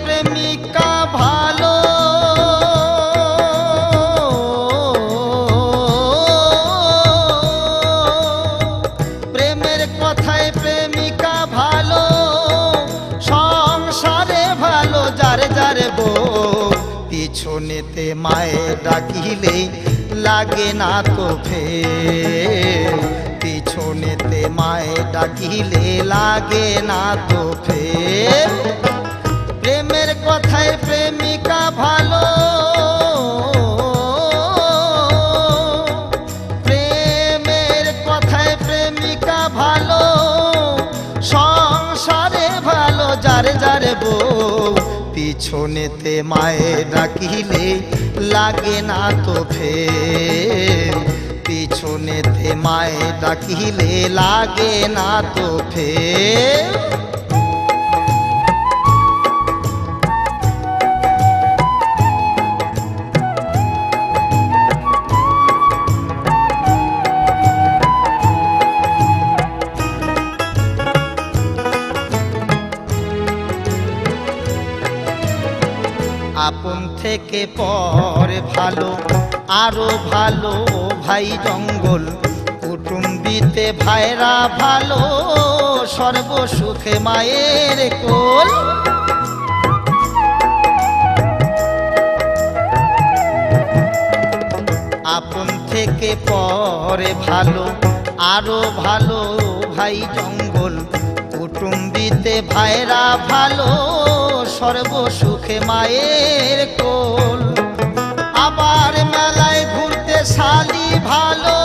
প্রেমিকা ভালো, প্রেমের কথায় প্রেমিকা ভালো, সংসারে ভালো যার যার বউ। পিছনেতে মায়ে ডাকিলে লাগে না তো ফের, পিছনেতে মায়ে ডাকিলে লাগে না তো ফের। প্রেমের কথায় প্রেমিকা ভালো, প্রেমের কথায় প্রেমিকা ভালো, সংসারে ভালো যার যার বউ। পিছনেতে মায়ে ডাকিলে লাগে না তো ফের, পিছনেতে মায়ে ডাকিলে লাগে না তো ফের। আপন থেকে পর ভালো, আরো ভালো ভাই জঙ্গল, কুটুম্বিতে ভাইরা ভালো, সর্বসুখে মায়ের কোল। আপন থেকে পরে ভালো, আরো ভালো ভাই জঙ্গল, কুটুম্বিতে ভাইরা ভালো, সর্বসুখে মায়ের কোল। আবার মেলায় ঘুরতে শালি ভালো,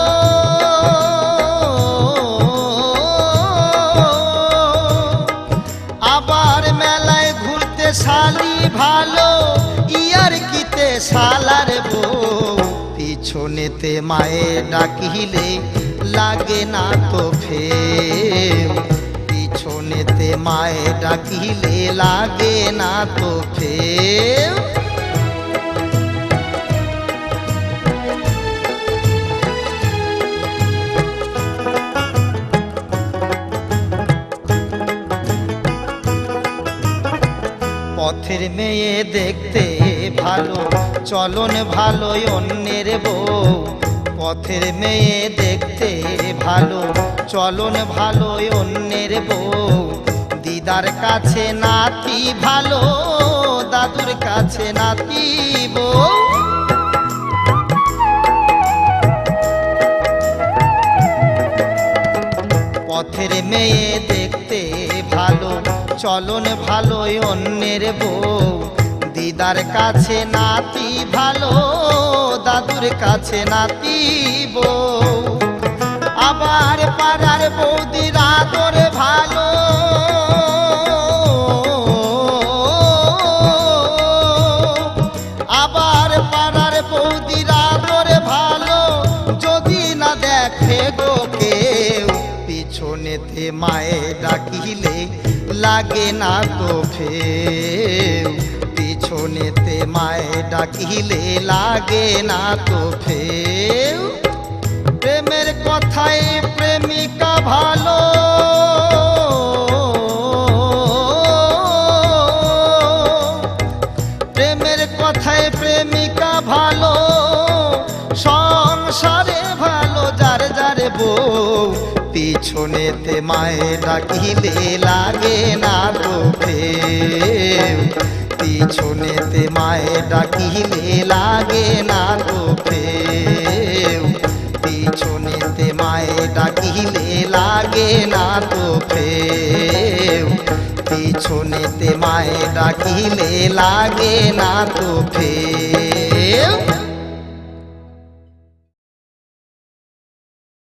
আবার মেলায় ঘুরতে শালি ভালো, ইয়ার কিতে শালার বউ। পিছনেতে মায়ে ডাকিলে লাগে না তো ফের, পিছনেতে মায়ে ডাকিলে লাগে না তো ফের। পথের মেয়ে দেখতে ভালো, চলন ভালো অন্যের বউ। পথের মেয়ে দেখতে ভালো, চলন ভালো অন্যের বউ। দিদার কাছে নাতি ভালো, দাদুর কাছে নাতি বউ। পথের মেয়ে দেখতে ভালো, চলন ভালো অন্যের বউ। দিদার কাছে নাতি ভালো, দাদুর কাছে নাতি বউ। আবার পাড়ার বৌদির আদর ভালো, আবার পাড়ার বৌদির আদর ভালো, যদি না দেখে গো কেউ। পিছনেতে মায়ে ডাকিলে লাগে না তো ফের, পিছনেতে মায়ে ডাকিলে লাগে না তো ফের। প্রেমের কথায় প্রেমিকা ভালো, প্রেমের কথায় প্রেমিকা ভালো, সংসারে ভালো যার যার বউ। পিছনেতে মায়ে ডাকিলে লাগে না তো ফের, পিছনেতে মায়ে ডাকিলে লাগে না তো ফের, পিছনেতে মায়ে ডাকিলে লাগে না তো ফের, পিছনেতে মায়ে ডাকিলে লাগে না তো ফের।